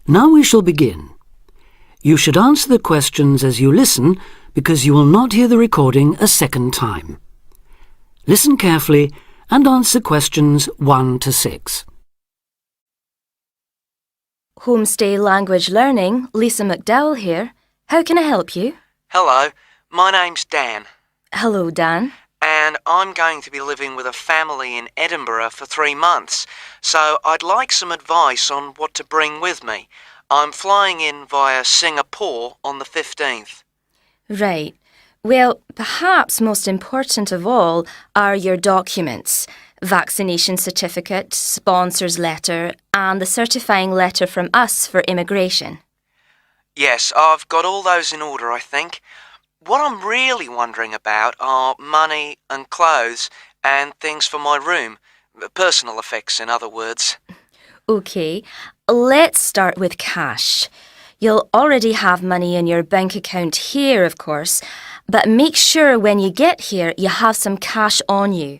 Now we shall begin. You should answer the questions as you listen because you will not hear the recording a second time. Listen carefully and answer questions 1 to 6. Homestay Language Learning, Lisa McDowell here. How can I help you? Hello, my name's Dan. Hello, Dan. And I'm going to be living with a family in Edinburgh for 3 months, so I'd like some advice on what to bring with me. I'm flying in via Singapore on the 15th. Right. Well, perhaps most important of all are your documents. Vaccination certificate, sponsor's letter, and the certifying letter from us for immigration. Yes, I've got all those in order, I think. What I'm really wondering about are money and clothes and things for my room. Personal effects, in other words. OK, let's start with cash. You'll already have money in your bank account here, of course, but make sure when you get here you have some cash on you.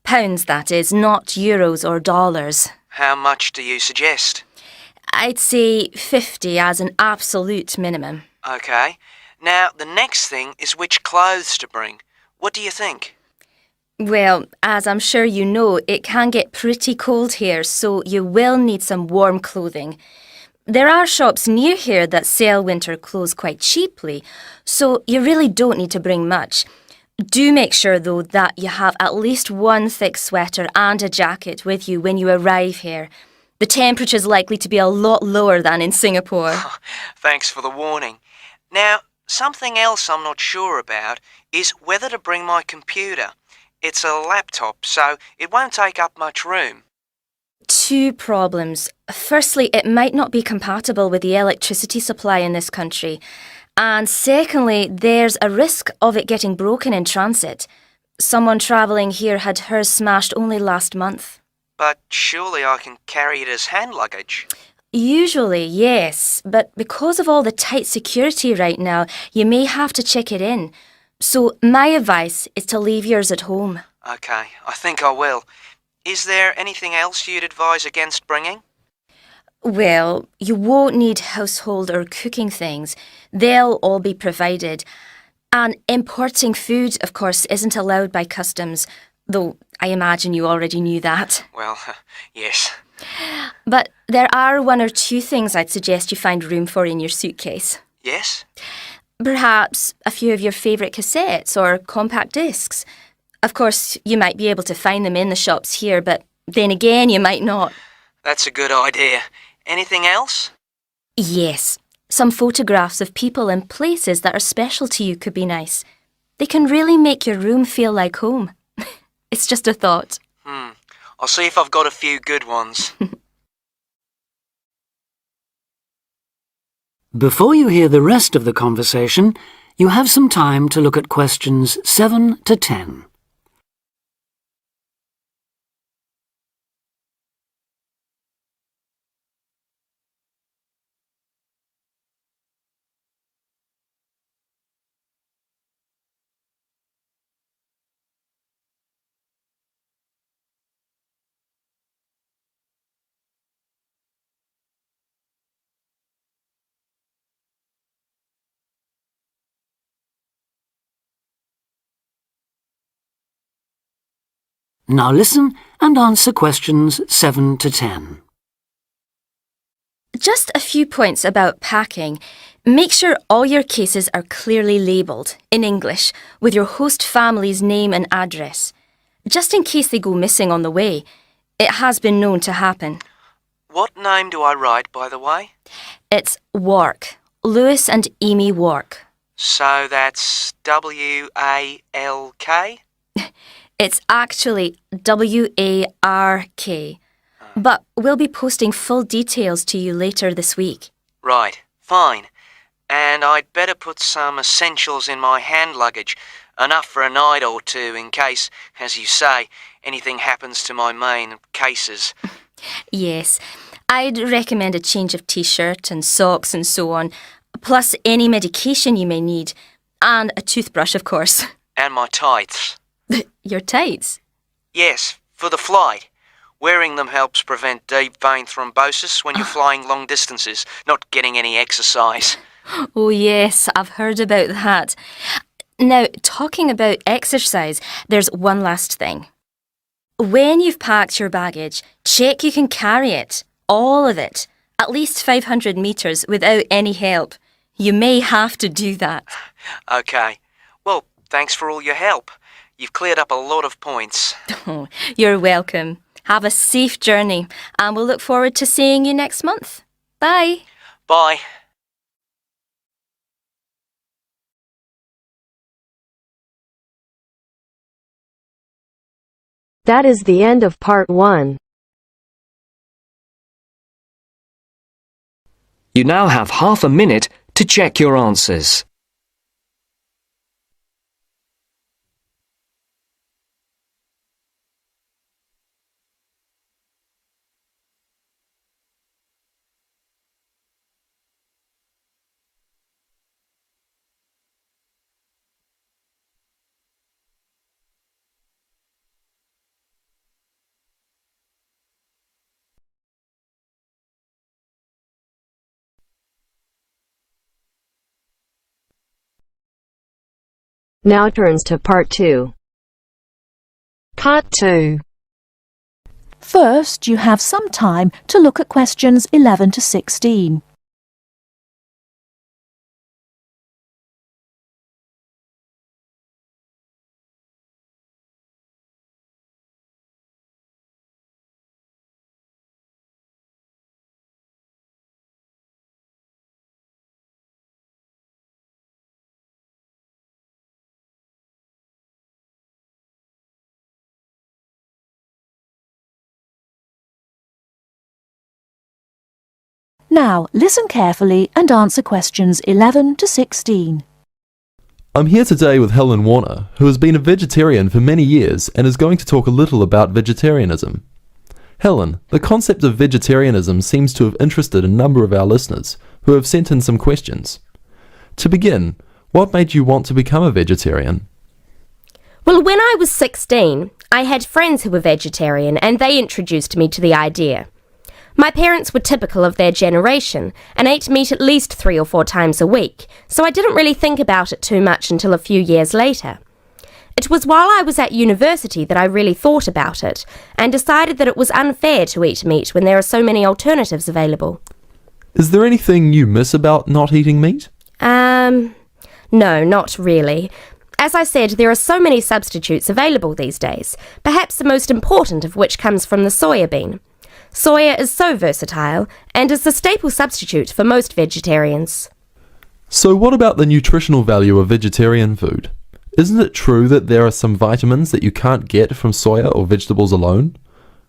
Pounds, that is, not euros or dollars. How much do you suggest? I'd say 50 as an absolute minimum. OK. Now, the next thing is which clothes to bring. What do you think? Well, as I'm sure you know, it can get pretty cold here, so you will need some warm clothing. There are shops near here that sell winter clothes quite cheaply, so you really don't need to bring much. Do make sure, though, that you have at least one thick sweater and a jacket with you when you arrive here. The temperature's likely to be a lot lower than in Singapore. Thanks for the warning. Now, something else I'm not sure about is whether to bring my computer. It's a laptop, so it won't take up much room. 2 problems. Firstly, it might not be compatible with the electricity supply in this country. And secondly, there's a risk of it getting broken in transit. Someone travelling here had hers smashed only last month. But surely I can carry it as hand luggage. Usually, yes, but because of all the tight security right now, you may have to check it in. So my advice is to leave yours at home. OK, I think I will. Is there anything else you'd advise against bringing? Well, you won't need household or cooking things. They'll all be provided. And importing food, of course, isn't allowed by customs, though I imagine you already knew that. Well, yes. But there are 1 or 2 things I'd suggest you find room for in your suitcase. Yes? Perhaps a few of your favourite cassettes or compact discs. Of course, you might be able to find them in the shops here, but then again, you might not. That's a good idea. Anything else? Yes. Some photographs of people and places that are special to you could be nice. They can really make your room feel like home. It's just a thought. I'll see if I've got a few good ones. Before you hear the rest of the conversation, you have some time to look at questions 7 to 10. Now listen and answer questions 7 to 10. Just a few points about packing. Make sure all your cases are clearly labelled, in English, with your host family's name and address. Just in case they go missing on the way. It has been known to happen. What name do I write, by the way? It's Wark. Lewis and Amy Wark. So that's W-A-L-K? It's actually W-A-R-K. But we'll be posting full details to you later this week. Right, fine. And I'd better put some essentials in my hand luggage, enough for a night or 2 in case, as you say, anything happens to my main cases. Yes, I'd recommend a change of t-shirt and socks and so on, plus any medication you may need, and a toothbrush, of course. And my tights. Your tights? Yes, for the flight. Wearing them helps prevent deep vein thrombosis when you're flying long distances, not getting any exercise. Oh yes, I've heard about that. Now, talking about exercise, there's one last thing. When you've packed your baggage, check you can carry it, all of it, at least 500 metres without any help. You may have to do that. Okay. Well, thanks for all your help. You've cleared up a lot of points. Oh, you're welcome. Have a safe journey, and we'll look forward to seeing you next month. Bye. Bye. That is the end of part 1. You now have half a minute to check your answers. Now turns to part 2. Part 2. First, you have some time to look at questions 11 to 16. Now, listen carefully and answer questions 11 to 16. I'm here today with Helen Warner, who has been a vegetarian for many years and is going to talk a little about vegetarianism. Helen, the concept of vegetarianism seems to have interested a number of our listeners who have sent in some questions. To begin, what made you want to become a vegetarian? Well, when I was 16, I had friends who were vegetarian and they introduced me to the idea. My parents were typical of their generation and ate meat at least 3 or 4 times a week, so I didn't really think about it too much until a few years later. It was while I was at university that I really thought about it and decided that it was unfair to eat meat when there are so many alternatives available. Is there anything you miss about not eating meat? No, not really. As I said, there are so many substitutes available these days, perhaps the most important of which comes from the soya bean. Soya is so versatile and is the staple substitute for most vegetarians. So what about the nutritional value of vegetarian food? Isn't it true that there are some vitamins that you can't get from soya or vegetables alone?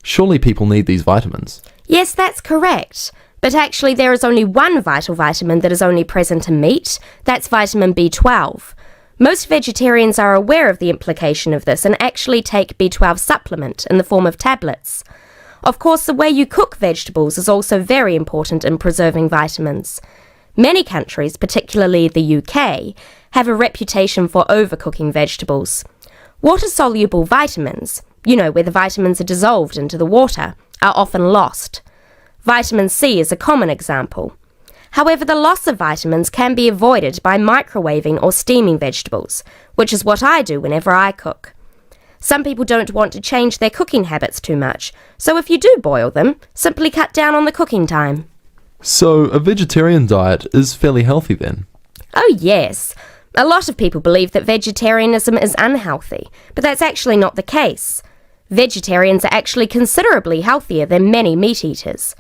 Surely people need these vitamins. Yes, that's correct. But actually there is only one vital vitamin that is only present in meat. That's vitamin B12. Most vegetarians are aware of the implication of this and actually take B12 supplement in the form of tablets. Of course, the way you cook vegetables is also very important in preserving vitamins. Many countries, particularly the UK, have a reputation for overcooking vegetables. Water-soluble vitamins, where the vitamins are dissolved into the water, are often lost. Vitamin C is a common example. However, the loss of vitamins can be avoided by microwaving or steaming vegetables, which is what I do whenever I cook. Some people don't want to change their cooking habits too much, so if you do boil them, simply cut down on the cooking time. So a vegetarian diet is fairly healthy then? Oh yes. A lot of people believe that vegetarianism is unhealthy, but that's actually not the case. Vegetarians are actually considerably healthier than many meat eaters.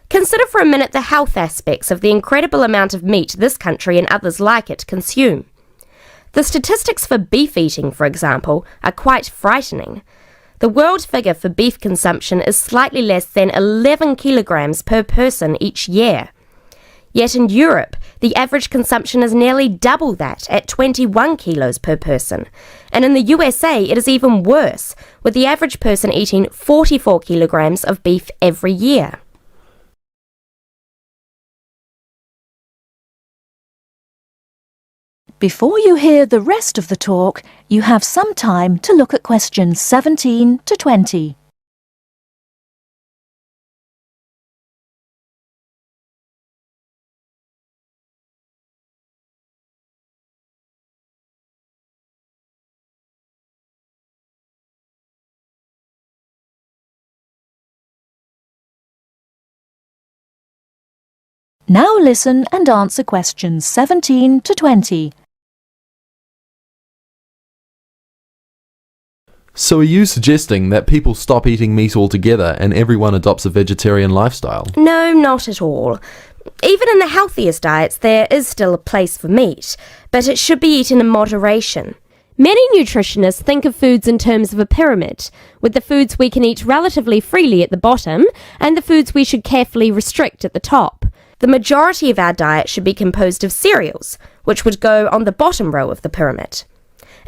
Consider for a minute the health aspects of the incredible amount of meat this country and others like it consume. The statistics for beef eating, for example, are quite frightening. The world figure for beef consumption is slightly less than 11 kilograms per person each year. Yet in Europe, the average consumption is nearly double that, at 21 kilos per person. And in the USA, it is even worse, with the average person eating 44 kilograms of beef every year. Before you hear the rest of the talk, you have some time to look at questions 17 to 20. Now listen and answer questions 17 to 20. So are you suggesting that people stop eating meat altogether and everyone adopts a vegetarian lifestyle? No, not at all. Even in the healthiest diets, there is still a place for meat, but it should be eaten in moderation. Many nutritionists think of foods in terms of a pyramid, with the foods we can eat relatively freely at the bottom and the foods we should carefully restrict at the top. The majority of our diet should be composed of cereals, which would go on the bottom row of the pyramid.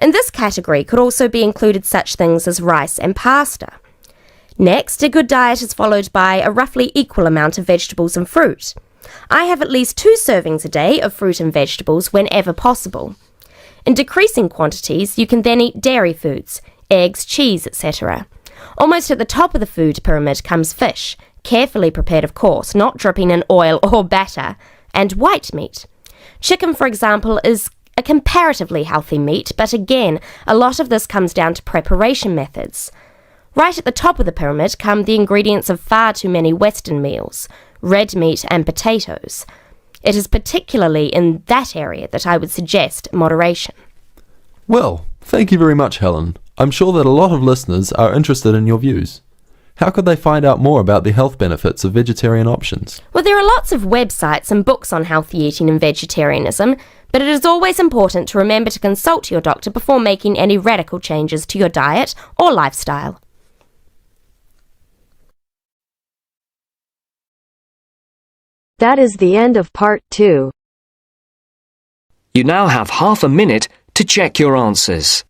In this category could also be included such things as rice and pasta. Next, a good diet is followed by a roughly equal amount of vegetables and fruit. I have at least 2 servings a day of fruit and vegetables whenever possible. In decreasing quantities, you can then eat dairy foods, eggs, cheese, etc. Almost at the top of the food pyramid comes fish, carefully prepared of course, not dripping in oil or batter, and white meat. Chicken, for example, is a comparatively healthy meat, but again, a lot of this comes down to preparation methods. Right at the top of the pyramid come the ingredients of far too many Western meals, red meat and potatoes. It is particularly in that area that I would suggest moderation. Well, thank you very much, Helen. I'm sure that a lot of listeners are interested in your views. How could they find out more about the health benefits of vegetarian options? Well, there are lots of websites and books on healthy eating and vegetarianism, but it is always important to remember to consult your doctor before making any radical changes to your diet or lifestyle. That is the end of part 2. You now have half a minute to check your answers.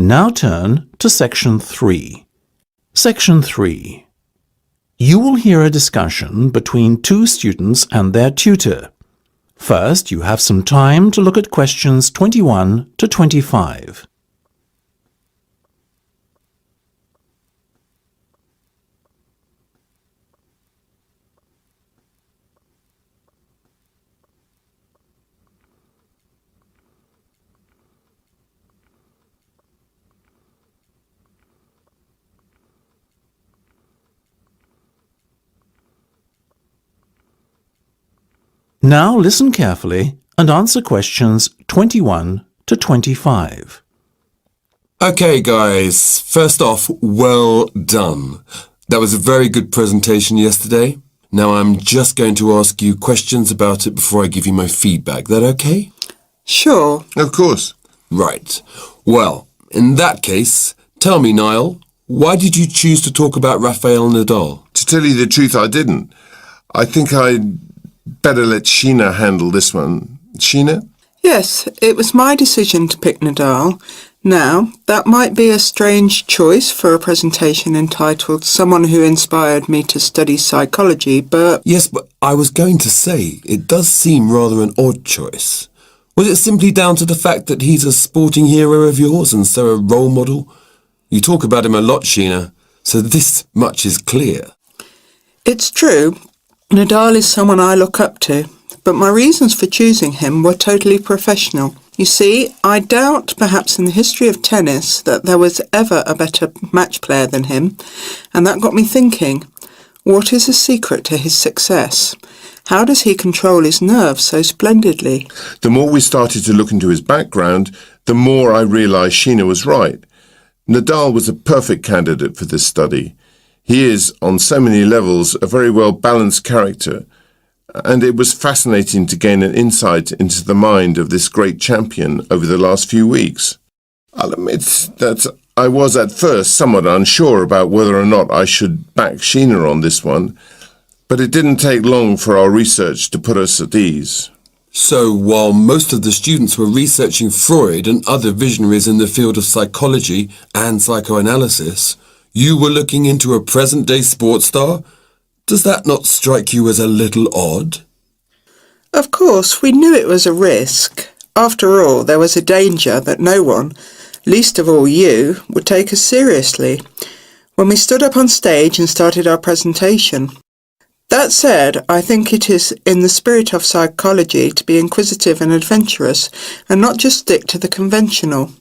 Now turn to Section 3. Section 3. You will hear a discussion between 2 students and their tutor. First, you have some time to look at questions 21 to 25. Now listen carefully and answer questions 21 to 25. Okay, guys. First off, well done. That was a very good presentation yesterday. Now I'm just going to ask you questions about it before I give you my feedback. That okay? Sure. Of course. Right. Well, in that case, tell me, Niall, why did you choose to talk about Rafael Nadal? To tell you the truth, I didn't. I think I'd better let Sheena handle this one. Sheena? Yes, it was my decision to pick Nadal. Now, that might be a strange choice for a presentation entitled Someone Who Inspired Me to Study Psychology, but... Yes, but I was going to say, it does seem rather an odd choice. Was it simply down to the fact that he's a sporting hero of yours and so a role model? You talk about him a lot, Sheena, so this much is clear. It's true. Nadal is someone I look up to, but my reasons for choosing him were totally professional. You see, I doubt perhaps in the history of tennis that there was ever a better match player than him, and that got me thinking, what is the secret to his success? How does he control his nerves so splendidly? The more we started to look into his background, the more I realised Sheena was right. Nadal was a perfect candidate for this study. He is, on so many levels, a very well-balanced character, and it was fascinating to gain an insight into the mind of this great champion over the last few weeks. I'll admit that I was at first somewhat unsure about whether or not I should back Sheena on this one, but it didn't take long for our research to put us at ease. So, while most of the students were researching Freud and other visionaries in the field of psychology and psychoanalysis, you were looking into a present-day sports star? Does that not strike you as a little odd? Of course, we knew it was a risk. After all, there was a danger that no one, least of all you, would take us seriously when we stood up on stage and started our presentation. That said, I think it is in the spirit of psychology to be inquisitive and adventurous and not just stick to the conventional.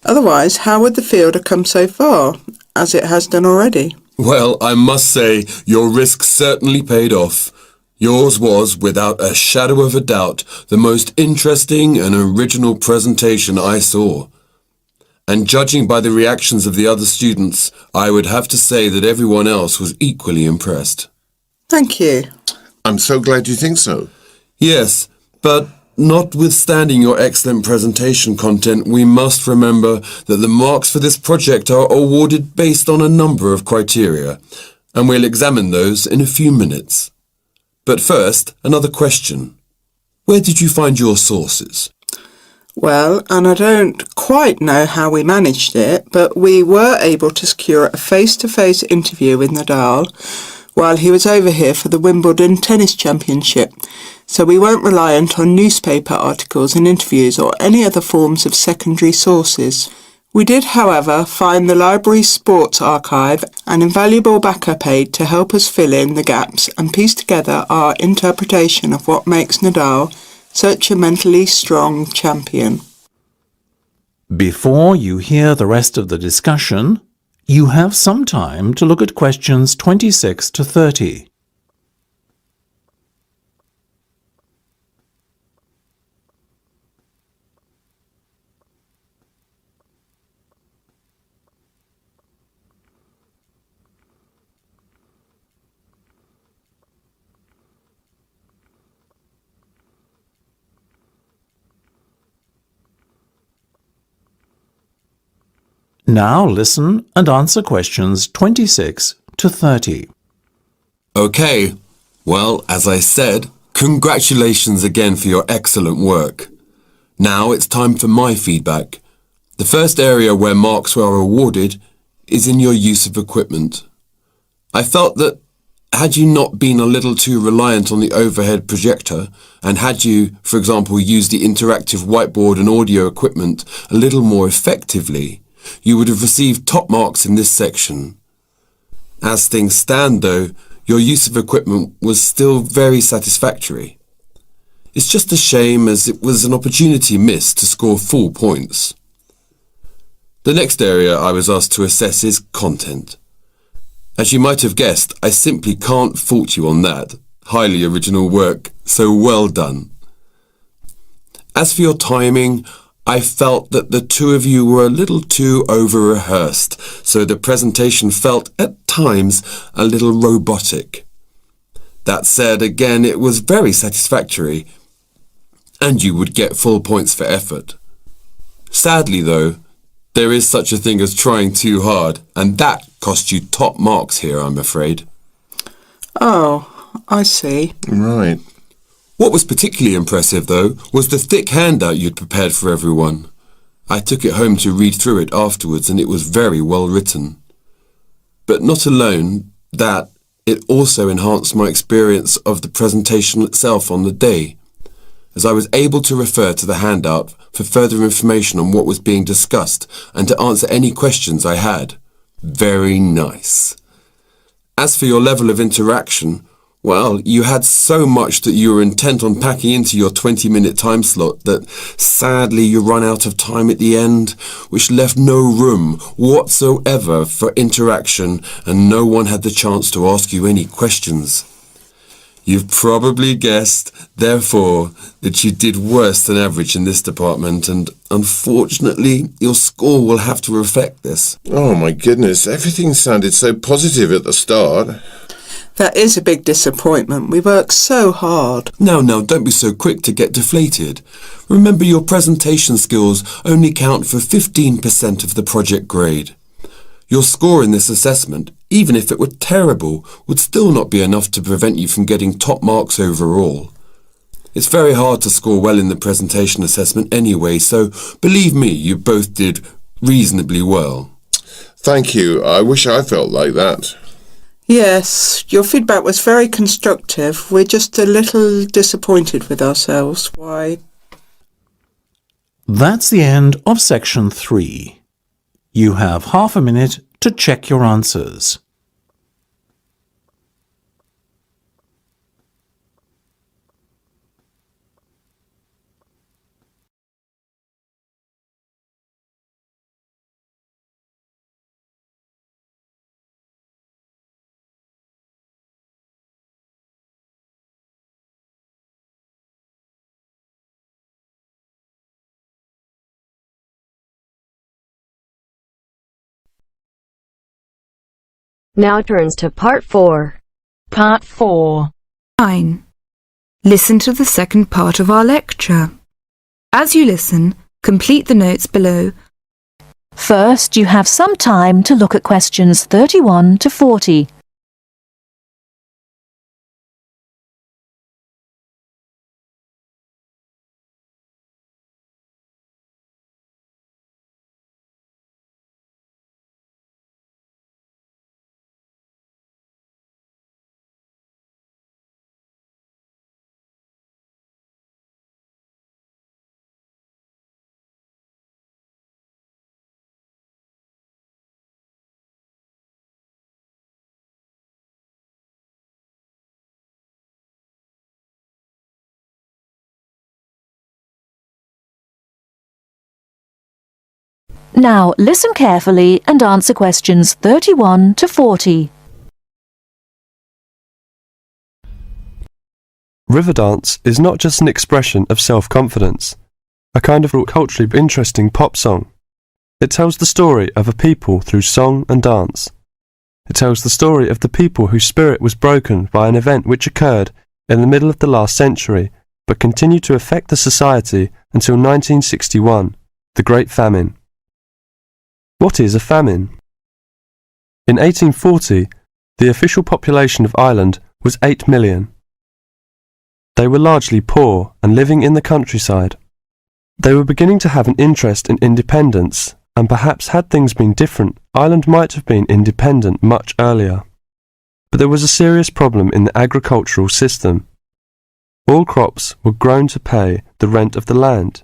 Otherwise, how would the field have come so far, as it has done already? Well, I must say, your risk certainly paid off. Yours was, without a shadow of a doubt, the most interesting and original presentation I saw. And judging by the reactions of the other students, I would have to say that everyone else was equally impressed. Thank you. I'm so glad you think so. Yes, but notwithstanding your excellent presentation content, we must remember that the marks for this project are awarded based on a number of criteria, and we'll examine those in a few minutes. But first, another question. Where did you find your sources? Well, and I don't quite know how we managed it, but we were able to secure a face-to-face interview with Nadal while he was over here for the Wimbledon Tennis Championship, so we weren't reliant on newspaper articles and interviews or any other forms of secondary sources. We did, however, find the library's sports archive an invaluable backup aid to help us fill in the gaps and piece together our interpretation of what makes Nadal such a mentally strong champion. Before you hear the rest of the discussion, you have some time to look at questions 26 to 30. Now listen and answer questions 26 to 30. Okay, well, as I said, congratulations again for your excellent work. Now it's time for my feedback. The first area where marks were awarded is in your use of equipment. I felt that had you not been a little too reliant on the overhead projector, and had you, for example, used the interactive whiteboard and audio equipment a little more effectively, you would have received top marks in this section. As things stand, though, your use of equipment was still very satisfactory. It's just a shame as it was an opportunity missed to score full points. The next area I was asked to assess is content. As you might have guessed, I simply can't fault you on that. Highly original work, so well done. As for your timing, I felt that the two of you were a little too over-rehearsed, so the presentation felt at times a little robotic. That said, again, it was very satisfactory, and you would get full points for effort. Sadly, though, there is such a thing as trying too hard, and that cost you top marks here, I'm afraid. Oh, I see. Right. What was particularly impressive, though, was the thick handout you'd prepared for everyone. I took it home to read through it afterwards, and it was very well written. But not alone that, it also enhanced my experience of the presentation itself on the day, as I was able to refer to the handout for further information on what was being discussed and to answer any questions I had. Very nice. As for your level of interaction, well, you had so much that you were intent on packing into your 20-minute time slot that sadly you run out of time at the end, which left no room whatsoever for interaction, and no one had the chance to ask you any questions. You've probably guessed, therefore, that you did worse than average in this department, and unfortunately, your score will have to reflect this. Oh my goodness, everything sounded so positive at the start. That is a big disappointment. We worked so hard. Now, don't be so quick to get deflated. Remember, your presentation skills only count for 15% of the project grade. Your score in this assessment, even if it were terrible, would still not be enough to prevent you from getting top marks overall. It's very hard to score well in the presentation assessment anyway, so believe me, you both did reasonably well. Thank you. I wish I felt like that. Yes, your feedback was very constructive. We're just a little disappointed with ourselves. Why? That's the end of section 3. You have half a minute to check your answers. Now turns to part 4. Part 4. 9. Listen to the second part of our lecture. As you listen, complete the notes below. First, you have some time to look at questions 31 to 40. Now, listen carefully and answer questions 31 to 40. River dance is not just an expression of self-confidence, a kind of culturally interesting pop song. It tells the story of a people through song and dance. It tells the story of the people whose spirit was broken by an event which occurred in the middle of the last century, but continued to affect the society until 1961, the Great Famine. What is a famine? In 1840, the official population of Ireland was 8 million. They were largely poor and living in the countryside. They were beginning to have an interest in independence, and perhaps had things been different, Ireland might have been independent much earlier. But there was a serious problem in the agricultural system. All crops were grown to pay the rent of the land,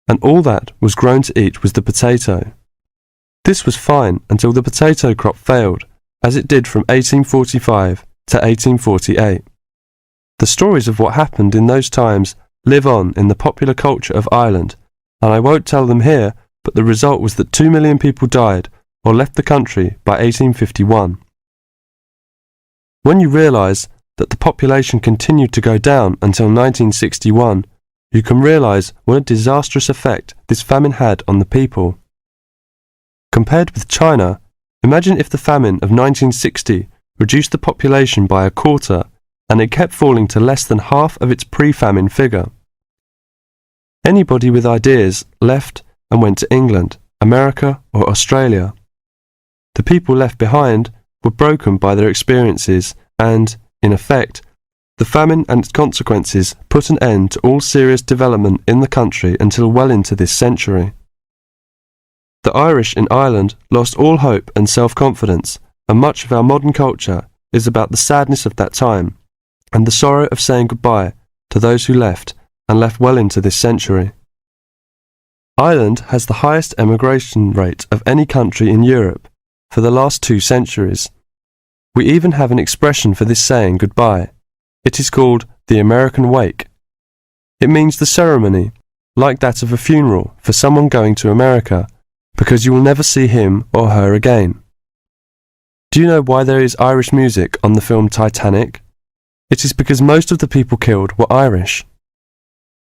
and all that was grown to eat was the potato. This was fine until the potato crop failed, as it did from 1845 to 1848. The stories of what happened in those times live on in the popular culture of Ireland, and I won't tell them here, but the result was that 2 million people died or left the country by 1851. When you realise that the population continued to go down until 1961, you can realise what a disastrous effect this famine had on the people. Compared with China, imagine if the famine of 1960 reduced the population by a quarter and it kept falling to less than half of its pre-famine figure. Anybody with ideas left and went to England, America or Australia. The people left behind were broken by their experiences and, in effect, the famine and its consequences put an end to all serious development in the country until well into this century. The Irish in Ireland lost all hope and self-confidence, and much of our modern culture is about the sadness of that time and the sorrow of saying goodbye to those who left and left well into this century. Ireland has the highest emigration rate of any country in Europe for the last 2 centuries. We even have an expression for this saying goodbye. It is called the American wake. It means the ceremony, like that of a funeral for someone going to America, because you will never see him or her again. Do you know why there is Irish music on the film Titanic? It is because most of the people killed were Irish.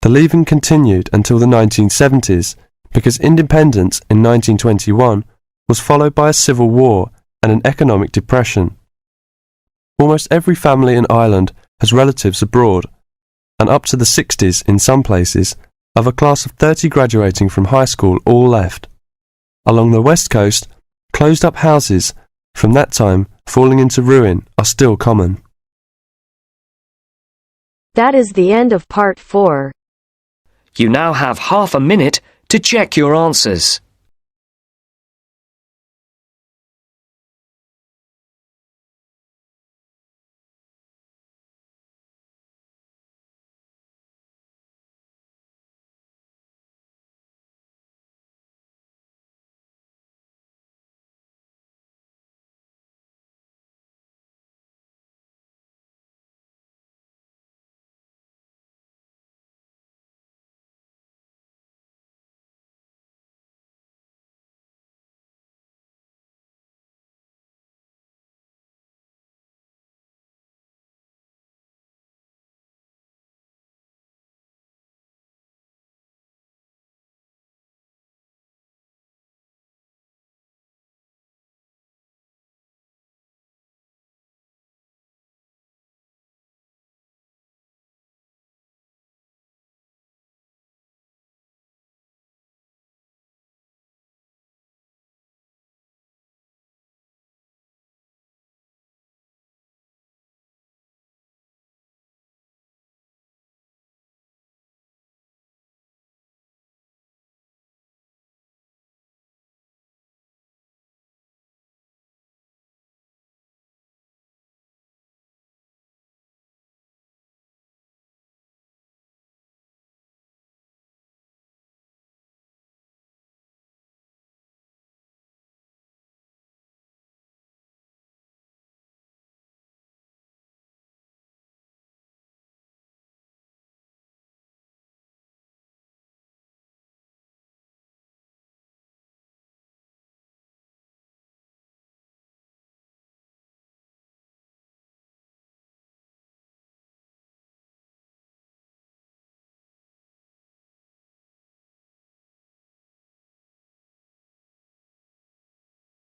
The leaving continued until the 1970s because independence in 1921 was followed by a civil war and an economic depression. Almost every family in Ireland has relatives abroad, and up to the 60s in some places, of a class of 30 graduating from high school all left. Along the west coast, closed-up houses from that time falling into ruin are still common. That is the end of part 4. You now have half a minute to check your answers.